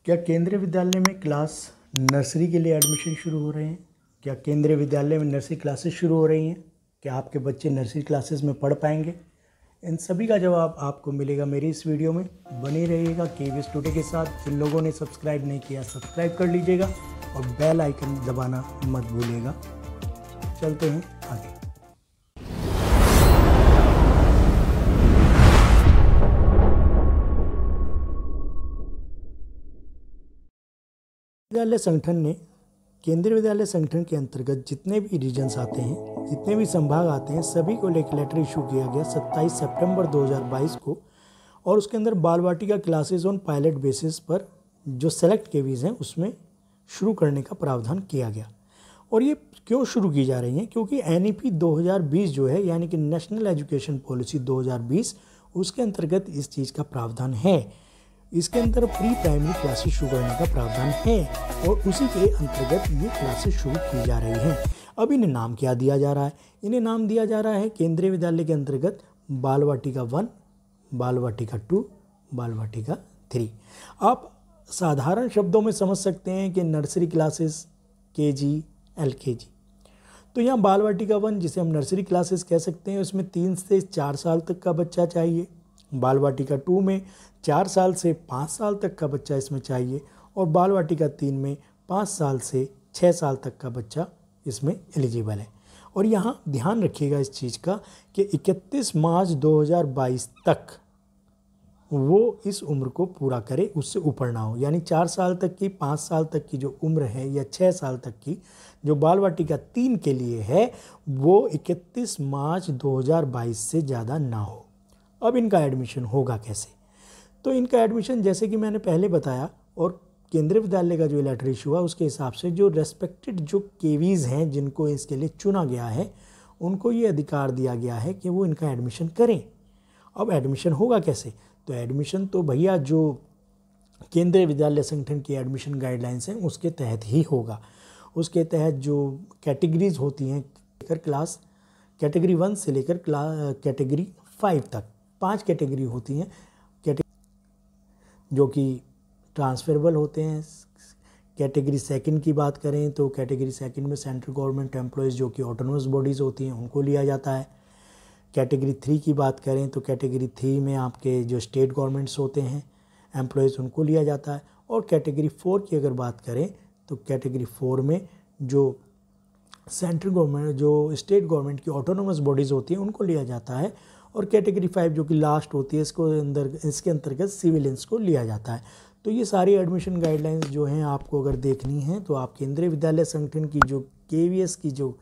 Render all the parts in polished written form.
क्या केंद्रीय विद्यालय में क्लास नर्सरी के लिए एडमिशन शुरू हो रहे हैं? क्या केंद्रीय विद्यालय में नर्सरी क्लासेस शुरू हो रही हैं? क्या आपके बच्चे नर्सरी क्लासेस में पढ़ पाएंगे? इन सभी का जवाब आपको मिलेगा मेरी इस वीडियो में। बने रहिएगा KVS टुडे के साथ। जिन लोगों ने सब्सक्राइब नहीं किया सब्सक्राइब कर लीजिएगा और बेल आइकन दबाना मत भूलिएगा। चलते हैं आगे। विद्यालय संगठन ने केंद्रीय विद्यालय संगठन के अंतर्गत जितने भी रीजन्स आते हैं, जितने भी संभाग आते हैं, सभी को लेकर लेटर इशू किया गया 27 सितंबर 2022 को। और उसके अंदर बाल वाटिका क्लासेज ऑन पायलट बेसिस पर जो सेलेक्ट केवीज हैं उसमें शुरू करने का प्रावधान किया गया। और ये क्यों शुरू की जा रही हैं? क्योंकि NEP 2020 जो है, यानी कि नेशनल एजुकेशन पॉलिसी 2020, उसके अंतर्गत इस चीज़ का प्रावधान है। इसके अंदर प्री प्राइमरी क्लासेस शुरू करने का प्रावधान है और उसी के अंतर्गत ये क्लासेस शुरू की जा रही हैं। अब इन्हें नाम क्या दिया जा रहा है? इन्हें नाम दिया जा रहा है केंद्रीय विद्यालय के अंतर्गत बाल वाटिका 1, बाल वाटिका 2, बाल वाटिका 3। आप साधारण शब्दों में समझ सकते हैं कि नर्सरी क्लासेस, KG, LKG। तो यहाँ बाल वाटिका 1, जिसे हम नर्सरी क्लासेस कह सकते हैं, उसमें 3 से 4 साल तक का बच्चा चाहिए। बाल वाटिका 2 में 4 साल से 5 साल तक का बच्चा इसमें चाहिए और बाल वाटिका 3 में 5 साल से 6 साल तक का बच्चा इसमें एलिजिबल है। और यहाँ ध्यान रखिएगा इस चीज़ का कि 31 मार्च 2022 तक वो इस उम्र को पूरा करे, उससे ऊपर ना हो। यानी 4 साल तक की, 5 साल तक की जो उम्र है या 6 साल तक की जो बाल वाटिका 3 के लिए है, वो 31 मार्च 2022 से ज़्यादा ना हो। अब इनका एडमिशन होगा कैसे? तो इनका एडमिशन, जैसे कि मैंने पहले बताया, और केंद्रीय विद्यालय का जो लेटर इशू हुआ उसके हिसाब से जो रेस्पेक्टेड जो केवीज़ हैं जिनको इसके लिए चुना गया है, उनको ये अधिकार दिया गया है कि वो इनका एडमिशन करें। अब एडमिशन होगा कैसे? तो एडमिशन तो भैया जो केंद्रीय विद्यालय संगठन की एडमिशन गाइडलाइंस हैं उसके तहत ही होगा। उसके तहत जो कैटेगरीज होती हैं, क्लास कैटेगरी 1 से लेकर कैटेगरी 5 तक 5 कैटेगरी होती हैं जो कि ट्रांसफरेबल होते हैं। कैटेगरी 2 की बात करें तो कैटेगरी 2 में सेंट्रल गवर्नमेंट एम्प्लॉयज़ जो कि ऑटोनोमस बॉडीज़ होती हैं उनको लिया जाता है। कैटेगरी 3 की बात करें तो कैटेगरी 3 में आपके जो स्टेट गवर्नमेंट्स होते हैं एम्प्लॉयज़, उनको लिया जाता है। और कैटेगरी 4 की अगर बात करें तो कैटेगरी 4 में जो सेंट्रल गवर्नमेंट, जो स्टेट गवर्नमेंट की ऑटोनोमस बॉडीज़ होती हैं उनको लिया जाता है। और कैटेगरी 5 जो कि लास्ट होती है, इसके अंतर्गत सिविलियंस को लिया जाता है। तो ये सारी एडमिशन गाइडलाइंस जो हैं आपको अगर देखनी है तो आप केंद्रीय विद्यालय संगठन की जो KVS की जो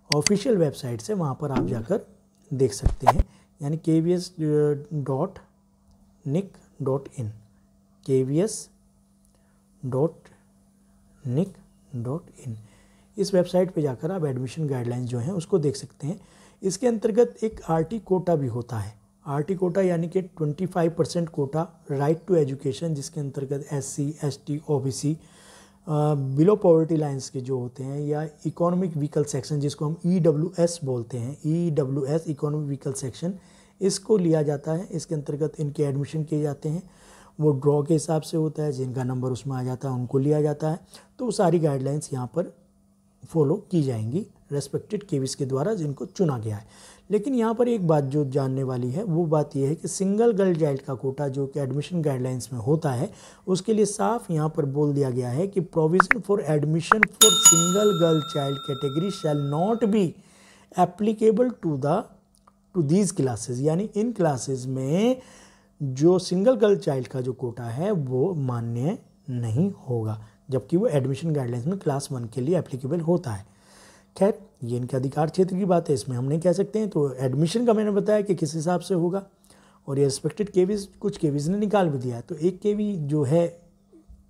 ऑफिशियल वेबसाइट है वहाँ पर आप जाकर देख सकते हैं, यानी kvs.nic.in, kvs.nic.in। इस वेबसाइट पे जाकर आप एडमिशन गाइडलाइंस जो हैं उसको देख सकते हैं। इसके अंतर्गत एक RT कोटा भी होता है। RT कोटा यानी कि 25% कोटा, राइट टू एजुकेशन, जिसके अंतर्गत SC, ST, OBC, below poverty lines के जो होते हैं, या इकोनॉमिक व्हीकल सेक्शन जिसको हम EWS बोलते हैं, EWS इकोनॉमिक व्हीकल सेक्शन, इसको लिया जाता है। इसके अंतर्गत इनके एडमिशन किए जाते हैं। वो ड्रॉ के हिसाब से होता है, जिनका नंबर उसमें आ जाता है उनको लिया जाता है। तो सारी गाइडलाइंस यहाँ पर फॉलो की जाएंगी रेस्पेक्टेड केवीज के द्वारा जिनको चुना गया है। लेकिन यहाँ पर एक बात जो जानने वाली है वो बात यह है कि सिंगल गर्ल चाइल्ड का कोटा जो कि एडमिशन गाइडलाइंस में होता है, उसके लिए साफ यहाँ पर बोल दिया गया है कि provision for admission for single girl child category shall not be applicable to these classes. यानी इन क्लासेस में जो सिंगल गर्ल चाइल्ड का जो कोटा है वो मान्य नहीं होगा, जबकि वो एडमिशन गाइडलाइंस में क्लास 1 के लिए एप्लीकेबल होता है। खैर, ये इनके अधिकार क्षेत्र की बात है, इसमें हम नहीं कह सकते हैं। तो एडमिशन का मैंने बताया कि किस हिसाब से होगा, और ये रिस्पेक्टेड केवीज, कुछ केवीज ने निकाल भी दिया है। तो एक केवी जो है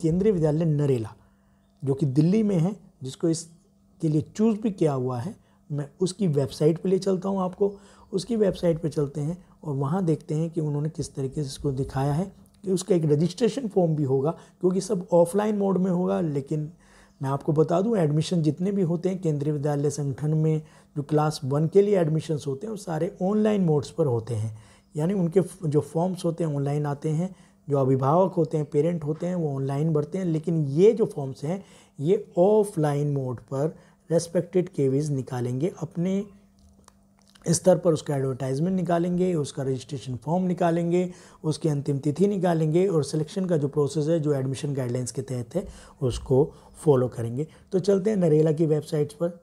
केंद्रीय विद्यालय नरेला, जो कि दिल्ली में है, जिसको इसके लिए चूज़ भी किया हुआ है, मैं उसकी वेबसाइट पे ले चलता हूँ आपको। उसकी वेबसाइट पे चलते हैं और वहाँ देखते हैं कि उन्होंने किस तरीके से इसको दिखाया है कि उसका एक रजिस्ट्रेशन फॉर्म भी होगा, क्योंकि सब ऑफलाइन मोड में होगा। लेकिन मैं आपको बता दूं, एडमिशन जितने भी होते हैं केंद्रीय विद्यालय संगठन में, जो क्लास 1 के लिए एडमिशन्स होते हैं वो सारे ऑनलाइन मोड्स पर होते हैं। यानी उनके जो फॉर्म्स होते हैं ऑनलाइन आते हैं, जो अभिभावक होते हैं, पेरेंट होते हैं, वो ऑनलाइन भरते हैं, लेकिन ये जो फॉर्म्स हैं ये ऑफलाइन मोड पर रेस्पेक्टेड केवीज निकालेंगे, अपने स्तर पर उसका एडवर्टाइजमेंट निकालेंगे, उसका रजिस्ट्रेशन फॉर्म निकालेंगे, उसकी अंतिम तिथि निकालेंगे और सिलेक्शन का जो प्रोसेस है जो एडमिशन गाइडलाइंस के तहत है उसको फॉलो करेंगे। तो चलते हैं नरेला की वेबसाइट्स पर।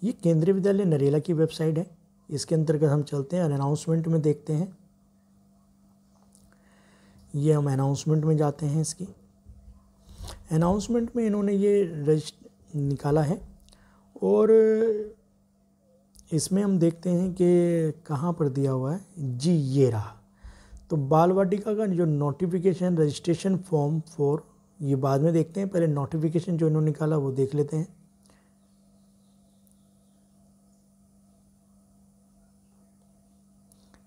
ये केंद्रीय विद्यालय नरेला की वेबसाइट है। इसके अंतर्गत हम चलते हैं अनाउंसमेंट में, देखते हैं। ये हम अनाउंसमेंट में जाते हैं। इसकी अनाउंसमेंट में इन्होंने ये निकाला है और इसमें हम देखते हैं कि कहाँ पर दिया हुआ है जी, ये रहा। तो बाल वाटिका का जो नोटिफिकेशन रजिस्ट्रेशन फॉर्म फॉर, ये बाद में देखते हैं, पहले नोटिफिकेशन जो इन्होंने निकाला वो देख लेते हैं।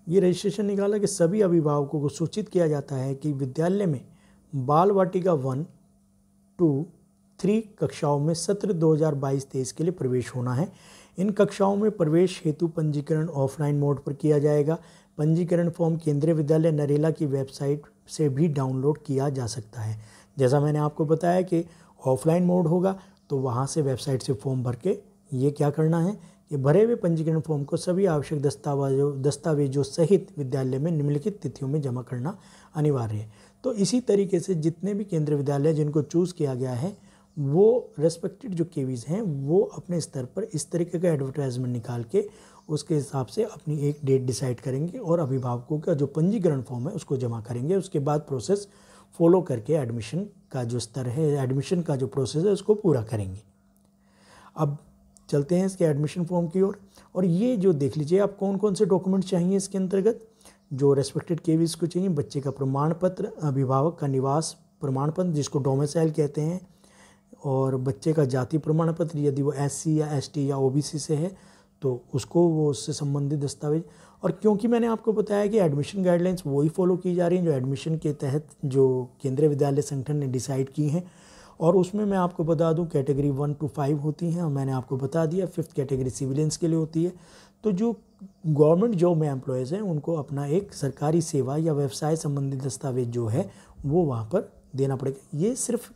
ये रजिस्ट्रेशन निकाला कि सभी अभिभावकों को सूचित किया जाता है कि विद्यालय में बाल वाटिका 1, 2, 3 कक्षाओं में सत्र 2022-23 के लिए प्रवेश होना है। इन कक्षाओं में प्रवेश हेतु पंजीकरण ऑफलाइन मोड पर किया जाएगा। पंजीकरण फॉर्म केंद्रीय विद्यालय नरेला की वेबसाइट से भी डाउनलोड किया जा सकता है। जैसा मैंने आपको बताया कि ऑफलाइन मोड होगा तो वहाँ से वेबसाइट से फॉर्म भर के ये क्या करना है कि भरे हुए पंजीकरण फॉर्म को सभी आवश्यक दस्तावेजों सहित विद्यालय में निम्नलिखित तिथियों में जमा करना अनिवार्य है। तो इसी तरीके से जितने भी केंद्रीय विद्यालय जिनको चूज़ किया गया है वो रेस्पेक्टेड जो केवीज हैं वो अपने स्तर पर इस तरीके का एडवर्टाइजमेंट निकाल के उसके हिसाब से अपनी एक डेट डिसाइड करेंगे और अभिभावकों का जो पंजीकरण फॉर्म है उसको जमा करेंगे। उसके बाद प्रोसेस फॉलो करके एडमिशन का जो स्तर है, एडमिशन का जो प्रोसेस है उसको पूरा करेंगे। अब चलते हैं इसके एडमिशन फॉर्म की ओर। और ये जो देख लीजिए आप कौन कौन से डॉक्यूमेंट चाहिए इसके अंतर्गत। जो रेस्पेक्टेड केवीज को चाहिए बच्चे का प्रमाण पत्र, अभिभावक का निवास प्रमाण पत्र जिसको डोमिसाइल कहते हैं, और बच्चे का जाति प्रमाण पत्र यदि वो SC या ST या OBC से है तो उसको वो उससे संबंधित दस्तावेज। और क्योंकि मैंने आपको बताया कि एडमिशन गाइडलाइंस वही फॉलो की जा रही हैं जो एडमिशन के तहत जो केंद्रीय विद्यालय संगठन ने डिसाइड की हैं, और उसमें मैं आपको बता दूं कैटेगरी 1 to 5 होती हैं और मैंने आपको बता दिया 5th कैटेगरी सिविलियंस के लिए होती है। तो जो गवर्नमेंट जॉब में एम्प्लॉयज़ हैं उनको अपना एक सरकारी सेवा या व्यवसाय संबंधी दस्तावेज जो है वो वहाँ पर देना पड़ेगा। ये सिर्फ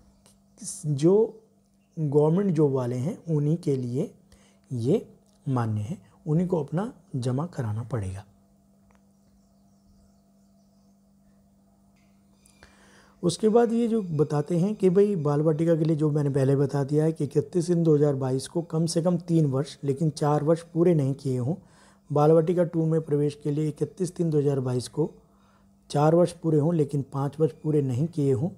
जो गवर्नमेंट जॉब वाले हैं उन्हीं के लिए ये मान्य है, उन्हीं को अपना जमा कराना पड़ेगा। उसके बाद ये जो बताते हैं कि भाई बाल वाटिका के लिए जो मैंने पहले बता दिया है कि 31/3/2022 को कम से कम 3 वर्ष लेकिन 4 वर्ष पूरे नहीं किए हों। बाल वाटिका 2 में प्रवेश के लिए 31/3/2022 को 4 वर्ष पूरे हों लेकिन 5 वर्ष पूरे नहीं किए हों।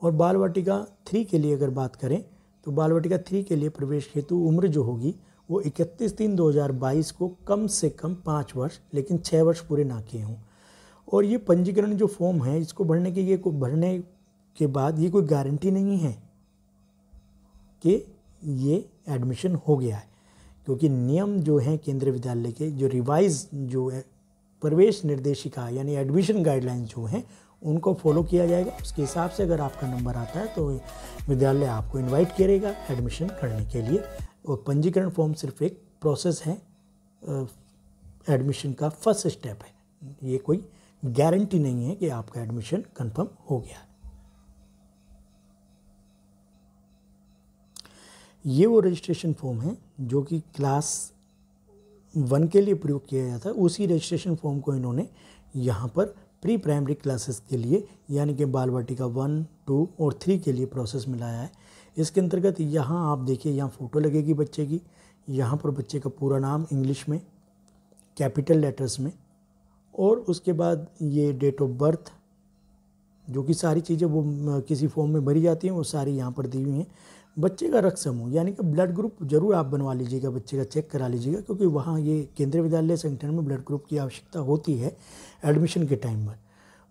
और बाल वाटिका 3 के लिए अगर बात करें तो बाल वाटिका 3 के लिए प्रवेश हेतु उम्र जो होगी वो 31/3/2022 को कम से कम 5 वर्ष लेकिन 6 वर्ष पूरे ना किए हों। और ये पंजीकरण जो फॉर्म है इसको भरने के बाद ये कोई गारंटी नहीं है कि ये एडमिशन हो गया है, क्योंकि नियम जो हैं केंद्रीय विद्यालय के जो रिवाइज जो है प्रवेश निर्देशिका यानी एडमिशन गाइडलाइंस जो हैं उनको फॉलो किया जाएगा। उसके हिसाब से अगर आपका नंबर आता है तो विद्यालय आपको इनवाइट करेगा एडमिशन करने के लिए। और पंजीकरण फॉर्म सिर्फ एक प्रोसेस है, एडमिशन का फर्स्ट स्टेप है, ये कोई गारंटी नहीं है कि आपका एडमिशन कंफर्म हो गया है। ये वो रजिस्ट्रेशन फॉर्म है जो कि क्लास 1 के लिए प्रयोग किया गया था। उसी रजिस्ट्रेशन फॉर्म को इन्होंने यहाँ पर प्री प्राइमरी क्लासेस के लिए यानी कि बाल वाटिका 1, 2 और 3 के लिए प्रोसेस में लाया है। इसके अंतर्गत यहाँ आप देखिए, यहाँ फ़ोटो लगेगी बच्चे की, यहाँ पर बच्चे का पूरा नाम इंग्लिश में कैपिटल लेटर्स में, और उसके बाद ये डेट ऑफ बर्थ जो कि सारी चीज़ें वो किसी फॉर्म में भरी जाती हैं वो सारी यहाँ पर दी हुई हैं। बच्चे का रक्त समूह यानी कि ब्लड ग्रुप जरूर आप बनवा लीजिएगा, बच्चे का चेक करा लीजिएगा, क्योंकि वहाँ ये केंद्रीय विद्यालय संगठन में ब्लड ग्रुप की आवश्यकता होती है एडमिशन के टाइम पर।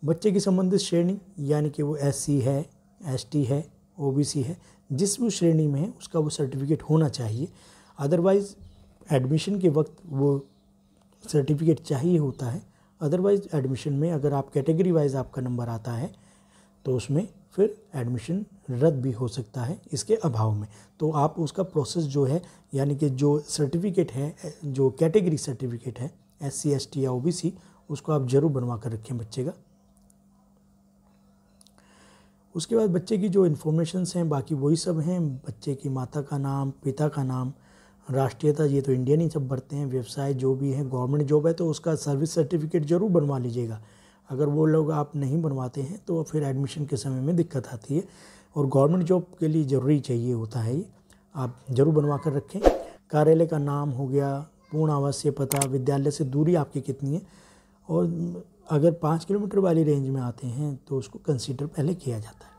बच्चे की संबंधित श्रेणी यानी कि वो SC है, ST है, OBC है, जिस भी श्रेणी में है उसका वो सर्टिफिकेट होना चाहिए। अदरवाइज़ एडमिशन के वक्त वो सर्टिफिकेट चाहिए होता है। अदरवाइज़ एडमिशन में अगर आप कैटेगरी वाइज आपका नंबर आता है तो उसमें फिर एडमिशन रद्द भी हो सकता है इसके अभाव में। तो आप उसका प्रोसेस जो है यानी कि जो सर्टिफिकेट है, जो कैटेगरी सर्टिफिकेट है SC ST या OBC, उसको आप ज़रूर बनवा कर रखें बच्चे का। उसके बाद बच्चे की जो इन्फॉर्मेशंस हैं बाकी वही सब हैं, बच्चे की माता का नाम, पिता का नाम, राष्ट्रीयता, ये तो इंडियन ही सब भरते हैं, व्यवसाय जो भी है, गवर्नमेंट जॉब है तो उसका सर्विस सर्टिफिकेट ज़रूर बनवा लीजिएगा। अगर वो लोग आप नहीं बनवाते हैं तो फिर एडमिशन के समय में दिक्कत आती है, और गवर्नमेंट जॉब के लिए ज़रूरी चाहिए होता है ये, आप ज़रूर बनवा कर रखें। कार्यालय का नाम हो गया, पूर्ण आवासीय पता, विद्यालय से दूरी आपकी कितनी है, और अगर 5 किलोमीटर वाली रेंज में आते हैं तो उसको कंसीडर पहले किया जाता है।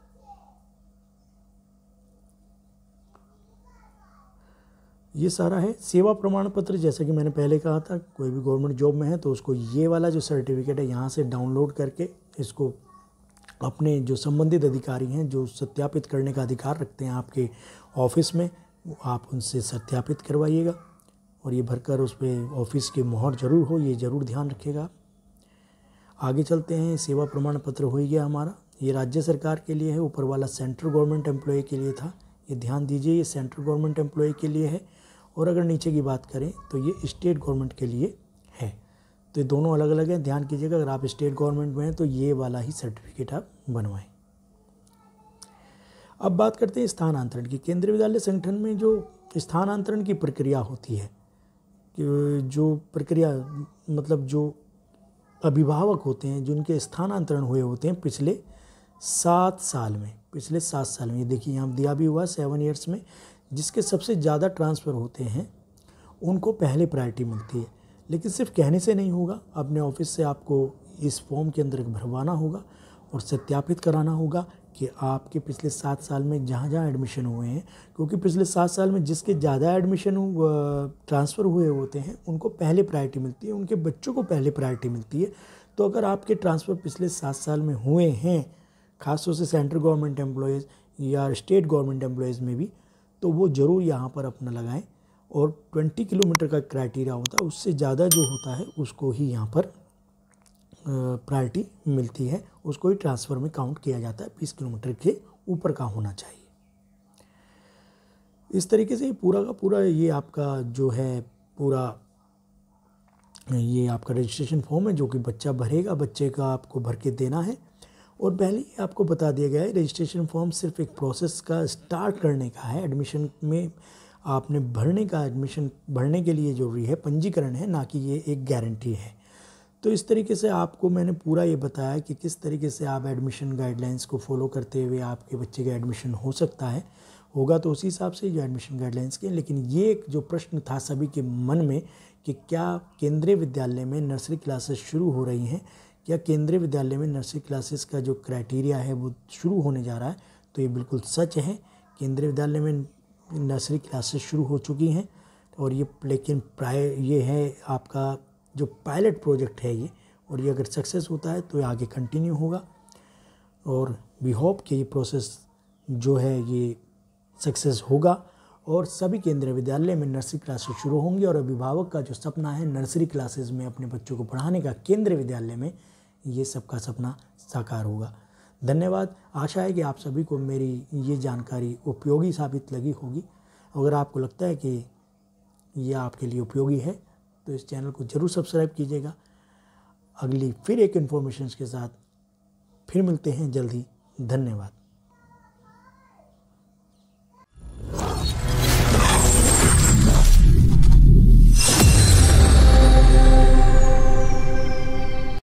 ये सारा है। सेवा प्रमाण पत्र, जैसा कि मैंने पहले कहा था, कोई भी गवर्नमेंट जॉब में है तो उसको ये वाला जो सर्टिफिकेट है यहाँ से डाउनलोड करके इसको अपने जो संबंधित अधिकारी हैं, जो सत्यापित करने का अधिकार रखते हैं आपके ऑफिस में, आप उनसे सत्यापित करवाइएगा, और ये भरकर उस पर ऑफिस की मोहर ज़रूर हो, ये ज़रूर ध्यान रखिएगा। आगे चलते हैं। सेवा प्रमाण पत्र हो गया हमारा, ये राज्य सरकार के लिए है, ऊपर वाला सेंट्रल गवर्नमेंट एम्प्लॉय के लिए था, ये ध्यान दीजिए, ये सेंट्रल गवर्नमेंट एम्प्लॉय के लिए है। और अगर नीचे की बात करें तो ये स्टेट गवर्नमेंट के लिए है। तो ये दोनों अलग अलग हैं, ध्यान कीजिएगा। अगर आप स्टेट गवर्नमेंट में हैं तो ये वाला ही सर्टिफिकेट आप बनवाएं। अब बात करते हैं स्थानांतरण की। केंद्रीय विद्यालय संगठन में जो स्थानांतरण की प्रक्रिया होती है, जो प्रक्रिया मतलब जो अभिभावक होते हैं जिनके स्थानांतरण हुए होते हैं पिछले 7 साल में, ये देखिए यहाँ दिया भी हुआ 7 ईयर्स में, जिसके सबसे ज़्यादा ट्रांसफ़र होते हैं उनको पहले प्रायोरिटी मिलती है। लेकिन सिर्फ कहने से नहीं होगा, अपने ऑफिस से आपको इस फॉर्म के अंदर भरवाना होगा और सत्यापित कराना होगा कि आपके पिछले 7 साल में जहाँ जहाँ एडमिशन हुए हैं, क्योंकि पिछले 7 साल में जिसके ज़्यादा एडमिशन ट्रांसफ़र हुए होते हैं उनको पहले प्रायोरिटी मिलती है, उनके बच्चों को पहले प्रायोरिटी मिलती है। तो अगर आपके ट्रांसफ़र पिछले 7 साल में हुए हैं, खासतौर से सेंट्रल गवर्नमेंट एम्प्लॉयज़ या स्टेट गवर्नमेंट एम्प्लॉयज़ में भी, तो वो ज़रूर यहाँ पर अपना लगाएं। और 20 किलोमीटर का क्राइटेरिया होता है, उससे ज़्यादा जो होता है उसको ही यहाँ पर प्रायोरिटी मिलती है, उसको ही ट्रांसफ़र में काउंट किया जाता है। 20 किलोमीटर के ऊपर का होना चाहिए। इस तरीके से पूरा का पूरा ये आपका जो है पूरा ये आपका रजिस्ट्रेशन फॉर्म है जो कि बच्चा भरेगा, बच्चे का आपको भर के देना है। और पहले ही आपको बता दिया गया है, रजिस्ट्रेशन फॉर्म सिर्फ एक प्रोसेस का स्टार्ट करने का है, एडमिशन में आपने भरने का, एडमिशन भरने के लिए ज़रूरी है पंजीकरण है, ना कि ये एक गारंटी है। तो इस तरीके से आपको मैंने पूरा ये बताया कि किस तरीके से आप एडमिशन गाइडलाइंस को फॉलो करते हुए आपके बच्चे का एडमिशन हो सकता है, होगा तो उसी हिसाब से जो एडमिशन गाइडलाइंस के। लेकिन ये एक जो प्रश्न था सभी के मन में कि क्या केंद्रीय विद्यालय में नर्सरी क्लासेस शुरू हो रही हैं, क्या केंद्रीय विद्यालय में नर्सरी क्लासेस का जो क्राइटेरिया है वो शुरू होने जा रहा है, तो ये बिल्कुल सच है। केंद्रीय विद्यालय में नर्सरी क्लासेस शुरू हो चुकी हैं, और ये लेकिन ये है आपका जो पायलट प्रोजेक्ट है ये, और ये अगर सक्सेस होता है तो ये आगे कंटिन्यू होगा। और वी होप कि ये प्रोसेस जो है ये सक्सेस होगा और सभी केंद्रीय विद्यालय में नर्सरी क्लासेस शुरू होंगी, और अभिभावक का जो सपना है नर्सरी क्लासेस में अपने बच्चों को पढ़ाने का केंद्रीय विद्यालय में, ये सबका सपना साकार होगा। धन्यवाद। आशा है कि आप सभी को मेरी ये जानकारी उपयोगी साबित लगी होगी। अगर आपको लगता है कि ये आपके लिए उपयोगी है तो इस चैनल को ज़रूर सब्सक्राइब कीजिएगा। अगली फिर एक इन्फॉर्मेशन के साथ फिर मिलते हैं जल्द ही। धन्यवाद।